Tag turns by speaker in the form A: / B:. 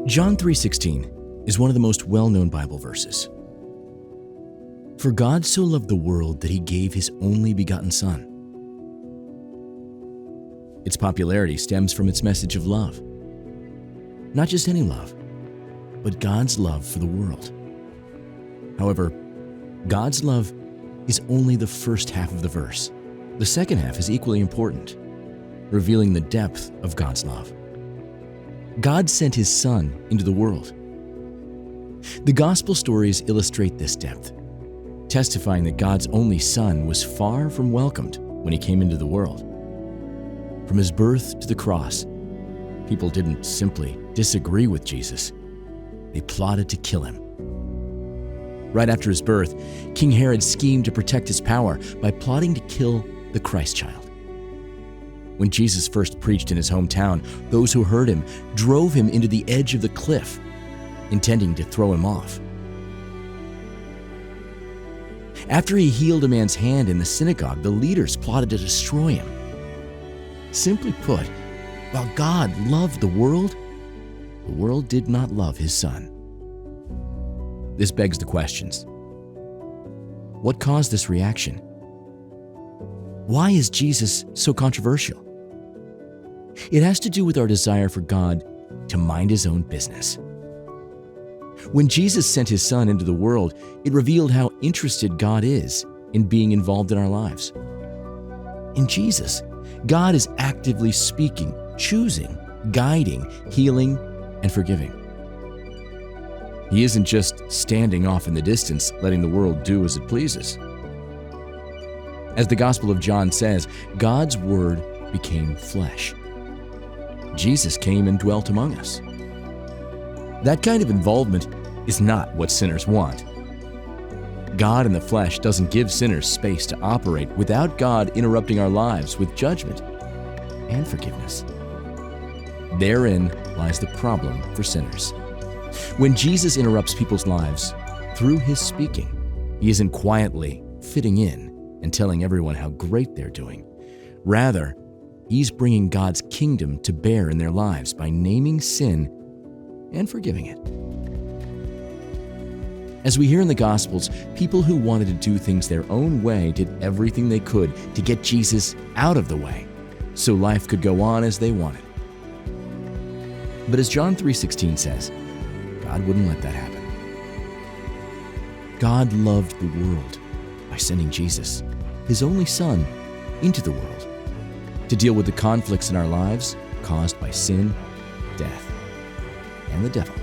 A: John 3:16 is one of the most well-known Bible verses. For God so loved the world that he gave his only begotten Son. Its popularity stems from its message of love. Not just any love, but God's love for the world. However, God's love is only the first half of the verse. The second half is equally important, revealing the depth of God's love. God sent his Son into the world. The gospel stories illustrate this depth, testifying that God's only Son was far from welcomed when he came into the world. From his birth to the cross, people didn't simply disagree with Jesus. They plotted to kill him. Right after his birth, King Herod schemed to protect his power by plotting to kill the Christ child. When Jesus first preached in his hometown, those who heard him drove him into the edge of the cliff, intending to throw him off. After he healed a man's hand in the synagogue, the leaders plotted to destroy him. Simply put, while God loved the world did not love his Son. This begs the questions. What caused this reaction? Why is Jesus so controversial? It has to do with our desire for God to mind his own business. When Jesus sent his Son into the world, it revealed how interested God is in being involved in our lives. In Jesus, God is actively speaking, choosing, guiding, healing, and forgiving. He isn't just standing off in the distance, letting the world do as it pleases. As the Gospel of John says, God's Word became flesh. Jesus came and dwelt among us. That kind of involvement is not what sinners want. God in the flesh doesn't give sinners space to operate without God interrupting our lives with judgment and forgiveness. Therein lies the problem for sinners. When Jesus interrupts people's lives through his speaking, he isn't quietly fitting in and telling everyone how great they're doing. Rather, he's bringing God's kingdom to bear in their lives by naming sin and forgiving it. As we hear in the Gospels, people who wanted to do things their own way did everything they could to get Jesus out of the way, so life could go on as they wanted. But as John 3:16 says, God wouldn't let that happen. God loved the world by sending Jesus, his only Son, into the world to deal with the conflicts in our lives caused by sin, death, and the devil.